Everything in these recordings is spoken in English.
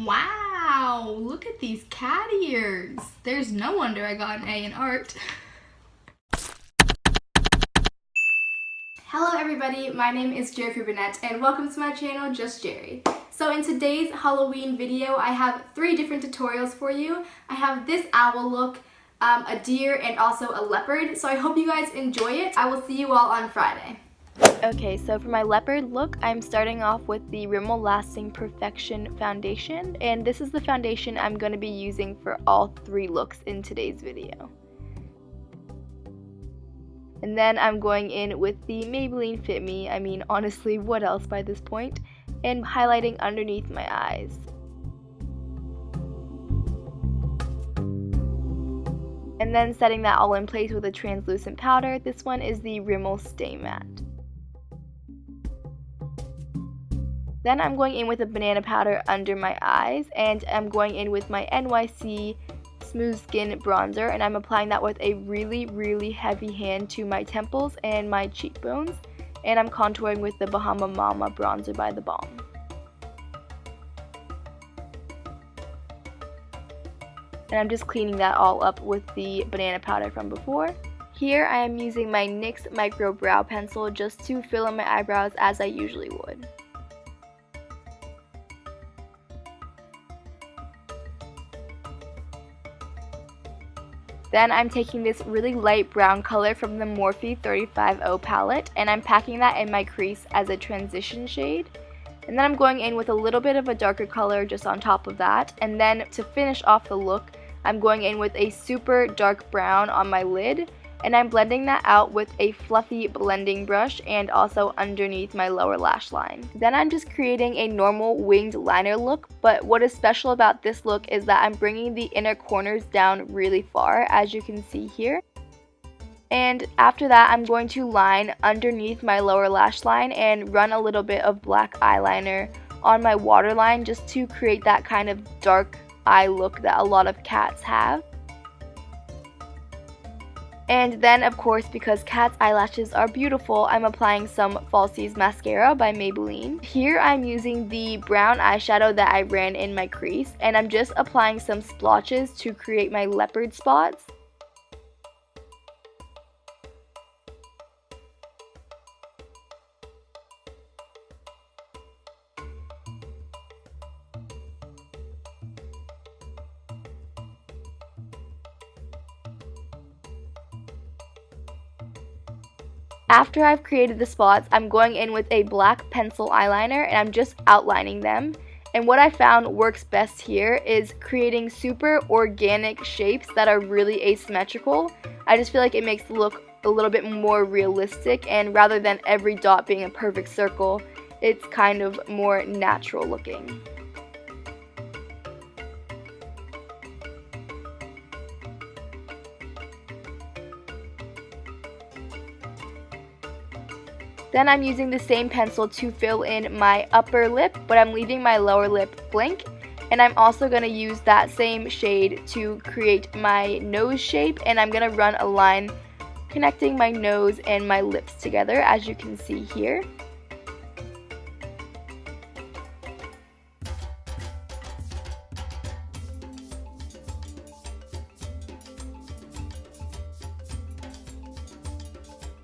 Wow, look at these cat ears. There's no wonder I got an A in art. Hello everybody, my name is Jerry Burnett and welcome to my channel, Just Jerry. So in today's Halloween video, I have 3 different tutorials for you. I have this owl look, a deer, and also a leopard. So I hope you guys enjoy it. I will see you all on Friday. Okay, so for my leopard look, I'm starting off with the Rimmel Lasting Perfection foundation, and this is the foundation I'm going to be using for all 3 looks in today's video. And then I'm going in with the Maybelline Fit Me, I mean honestly what else by this point, and highlighting underneath my eyes. And then setting that all in place with a translucent powder. This one is the Rimmel Stay Matte. Then I'm going in with a banana powder under my eyes, and I'm going in with my NYC Smooth Skin Bronzer, and I'm applying that with a really heavy hand to my temples and my cheekbones, and I'm contouring with the Bahama Mama Bronzer by The Balm. And I'm just cleaning that all up with the banana powder from before. Here I am using my NYX Micro Brow Pencil just to fill in my eyebrows as I usually would. Then I'm taking this really light brown color from the Morphe 350 palette, and I'm packing that in my crease as a transition shade. And then I'm going in with a little bit of a darker color just on top of that. And then to finish off the look, I'm going in with a super dark brown on my lid, and I'm blending that out with a fluffy blending brush and also underneath my lower lash line. Then I'm just creating a normal winged liner look, but what is special about this look is that I'm bringing the inner corners down really far, as you can see here. And after that, I'm going to line underneath my lower lash line and run a little bit of black eyeliner on my waterline just to create that kind of dark eye look that a lot of cats have. And then, of course, because cats' eyelashes are beautiful, I'm applying some Falsies Mascara by Maybelline. Here I'm using the brown eyeshadow that I ran in my crease, and I'm just applying some splotches to create my leopard spots. After I've created the spots, I'm going in with a black pencil eyeliner and I'm just outlining them. And what I found works best here is creating super organic shapes that are really asymmetrical. I just feel like it makes the look a little bit more realistic, and rather than every dot being a perfect circle, it's kind of more natural looking. Then I'm using the same pencil to fill in my upper lip, but I'm leaving my lower lip blank. And I'm also going to use that same shade to create my nose shape, and I'm going to run a line connecting my nose and my lips together, as you can see here.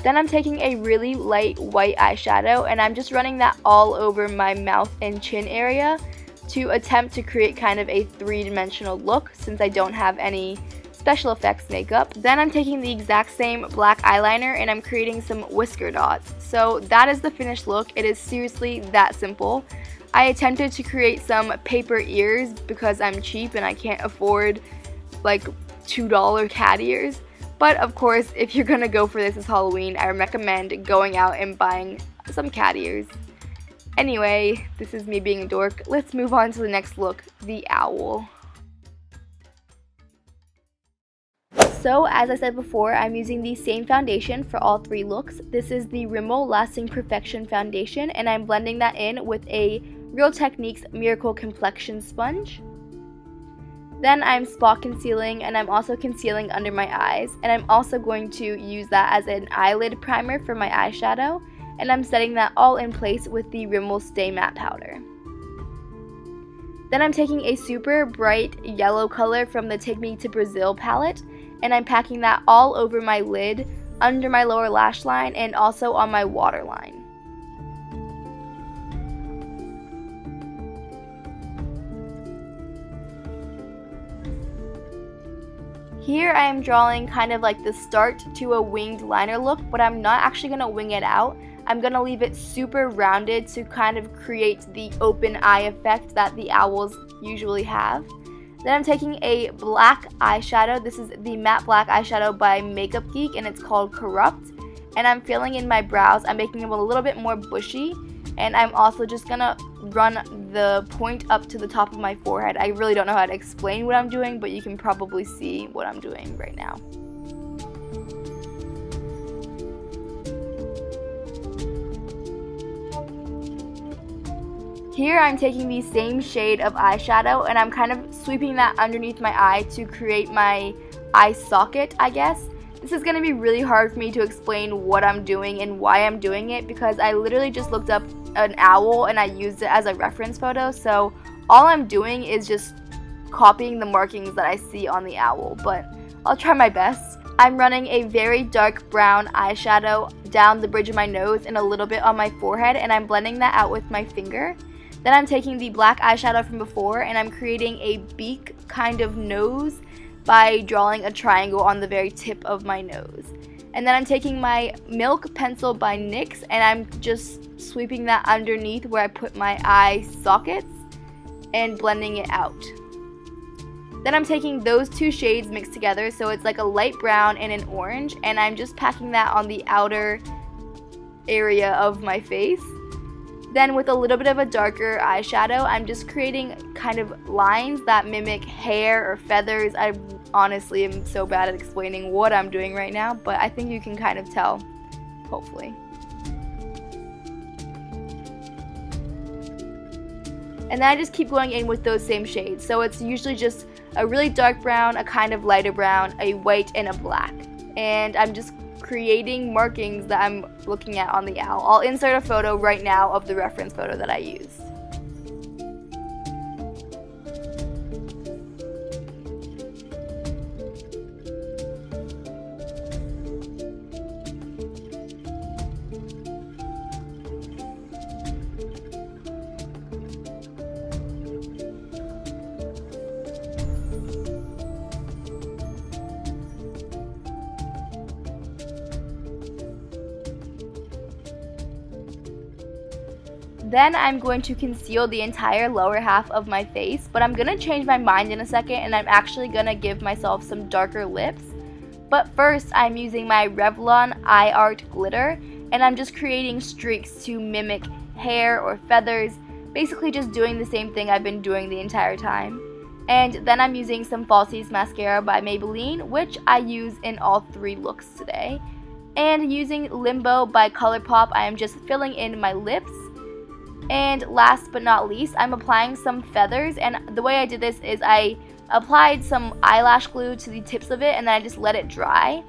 Then I'm taking a really light white eyeshadow and I'm just running that all over my mouth and chin area to attempt to create kind of a 3-dimensional look since I don't have any special effects makeup. Then I'm taking the exact same black eyeliner and I'm creating some whisker dots. So that is the finished look. It is seriously that simple. I attempted to create some paper ears because I'm cheap and I can't afford like $2 cat ears. But of course, if you're gonna go for this Halloween, I recommend going out and buying some cat ears. Anyway, this is me being a dork. Let's move on to the next look, the owl. So, as I said before, I'm using the same foundation for all 3 looks. This is the Rimmel Lasting Perfection foundation, and I'm blending that in with a Real Techniques Miracle Complexion Sponge. Then I'm spot concealing, and I'm also concealing under my eyes, and I'm also going to use that as an eyelid primer for my eyeshadow, and I'm setting that all in place with the Rimmel Stay Matte Powder. Then I'm taking a super bright yellow color from the Take Me to Brazil palette, and I'm packing that all over my lid, under my lower lash line, and also on my waterline. Here I am drawing kind of like the start to a winged liner look, but I'm not actually going to wing it out. I'm going to leave it super rounded to kind of create the open eye effect that the owls usually have. Then I'm taking a black eyeshadow. This is the matte black eyeshadow by Makeup Geek, and it's called Corrupt. And I'm filling in my brows. I'm making them a little bit more bushy, and I'm also just going to run the point up to the top of my forehead. I really don't know how to explain what I'm doing, but you can probably see what I'm doing right now. Here I'm taking the same shade of eyeshadow, and I'm kind of sweeping that underneath my eye to create my eye socket, I guess. This is going to be really hard for me to explain what I'm doing and why I'm doing it, because I literally just looked up an owl and I used it as a reference photo, so all I'm doing is just copying the markings that I see on the owl, but I'll try my best. I'm running a very dark brown eyeshadow down the bridge of my nose and a little bit on my forehead, and I'm blending that out with my finger. Then I'm taking the black eyeshadow from before and I'm creating a beak kind of nose by drawing a triangle on the very tip of my nose. And then I'm taking my Milk pencil by NYX and I'm just sweeping that underneath where I put my eye sockets and blending it out. Then I'm taking those two shades mixed together, so it's like a light brown and an orange, and I'm just packing that on the outer area of my face. Then with a little bit of a darker eyeshadow, I'm just creating kind of lines that mimic hair or feathers. I honestly am so bad at explaining what I'm doing right now, but I think you can kind of tell, hopefully. And then I just keep going in with those same shades. So it's usually just a really dark brown, a kind of lighter brown, a white, and a black. And I'm just creating markings that I'm looking at on the owl. I'll insert a photo right now of the reference photo that I used. Then I'm going to conceal the entire lower half of my face, but I'm going to change my mind in a second and I'm actually going to give myself some darker lips. But first I'm using my Revlon Eye Art glitter and I'm just creating streaks to mimic hair or feathers, basically just doing the same thing I've been doing the entire time. And then I'm using some Falsies mascara by Maybelline, which I use in all three looks today. And using Limbo by ColourPop, I am just filling in my lips. And last but not least, I'm applying some feathers, and the way I did this is I applied some eyelash glue to the tips of it and then I just let it dry.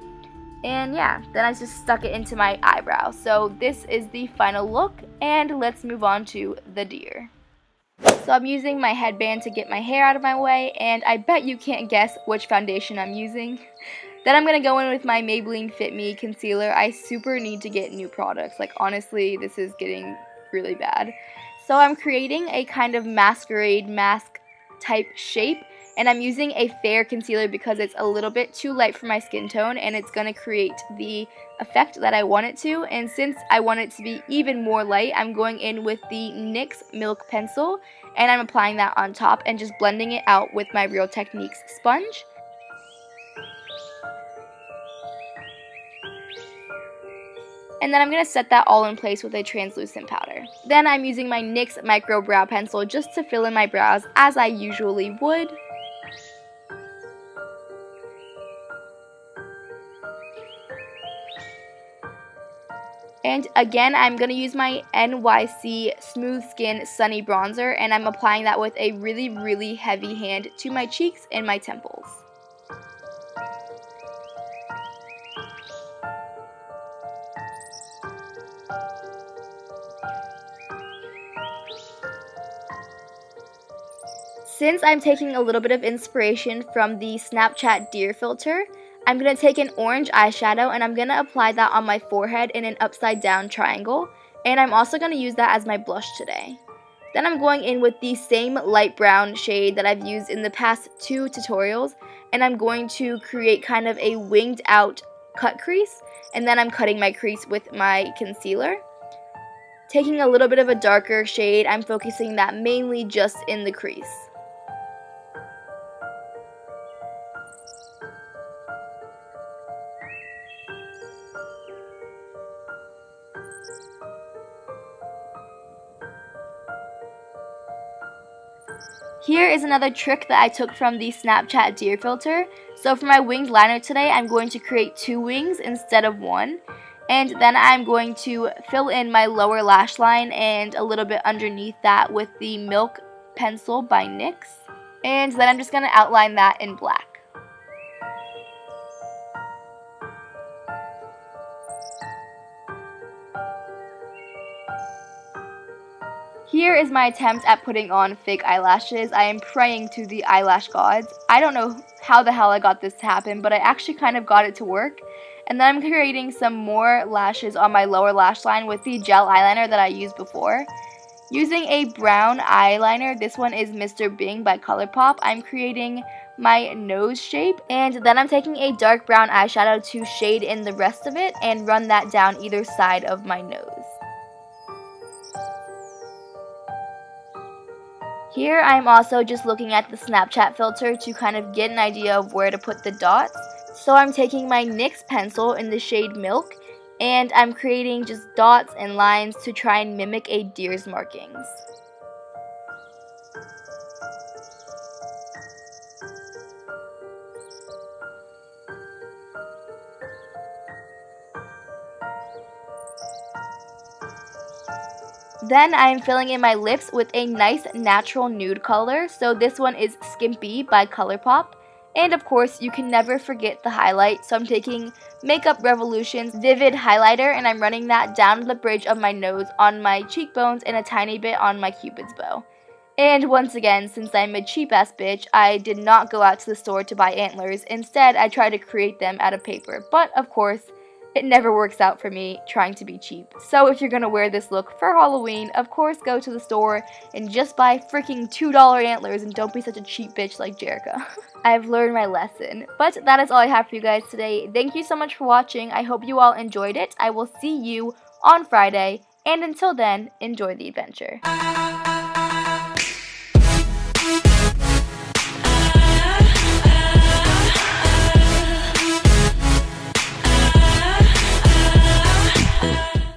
And yeah, then I just stuck it into my eyebrow. So this is the final look, and let's move on to the deer. So I'm using my headband to get my hair out of my way, and I bet you can't guess which foundation I'm using. Then I'm going to go in with my Maybelline Fit Me concealer. I super need to get new products. Like, honestly, this is getting really bad. So I'm creating a kind of masquerade mask type shape, and I'm using a fair concealer because it's a little bit too light for my skin tone and it's going to create the effect that I want it to. And since I want it to be even more light, I'm going in with the NYX Milk pencil and I'm applying that on top and just blending it out with my Real Techniques sponge. And then I'm going to set that all in place with a translucent powder. Then I'm using my NYX Micro Brow Pencil just to fill in my brows as I usually would. And again, I'm going to use my NYC Smooth Skin Sunny Bronzer, and I'm applying that with a really, really heavy hand to my cheeks and my temples. Since I'm taking a little bit of inspiration from the Snapchat deer filter, I'm going to take an orange eyeshadow and I'm going to apply that on my forehead in an upside down triangle. And I'm also going to use that as my blush today. Then I'm going in with the same light brown shade that I've used in the past 2 tutorials, and I'm going to create kind of a winged out cut crease, and then I'm cutting my crease with my concealer. Taking a little bit of a darker shade, I'm focusing that mainly just in the crease. Here is another trick that I took from the Snapchat deer filter. So for my winged liner today, I'm going to create 2 wings instead of 1. And then I'm going to fill in my lower lash line and a little bit underneath that with the Milk pencil by NYX. And then I'm just going to outline that in black. Here is my attempt at putting on fake eyelashes. I am praying to the eyelash gods. I don't know how the hell I got this to happen, but I actually kind of got it to work. And then I'm creating some more lashes on my lower lash line with the gel eyeliner that I used before. Using a brown eyeliner, this one is Mr. Bing by ColourPop, I'm creating my nose shape. And then I'm taking a dark brown eyeshadow to shade in the rest of it and run that down either side of my nose. Here I'm also just looking at the Snapchat filter to kind of get an idea of where to put the dots. So I'm taking my NYX pencil in the shade Milk and I'm creating just dots and lines to try and mimic a deer's markings. Then I'm filling in my lips with a nice natural nude color. So this one is Skimpy by ColourPop. And of course, you can never forget the highlight. So I'm taking Makeup Revolution's Vivid Highlighter and I'm running that down the bridge of my nose, on my cheekbones, and a tiny bit on my Cupid's bow. And once again, since I'm a cheap-ass bitch, I did not go out to the store to buy antlers. Instead, I tried to create them out of paper. But of course, it never works out for me trying to be cheap. So if you're gonna wear this look for Halloween, of course go to the store and just buy freaking $2 antlers and don't be such a cheap bitch like Jerica. I've learned my lesson. But that is all I have for you guys today. Thank you so much for watching. I hope you all enjoyed it. I will see you on Friday. And until then, enjoy the adventure.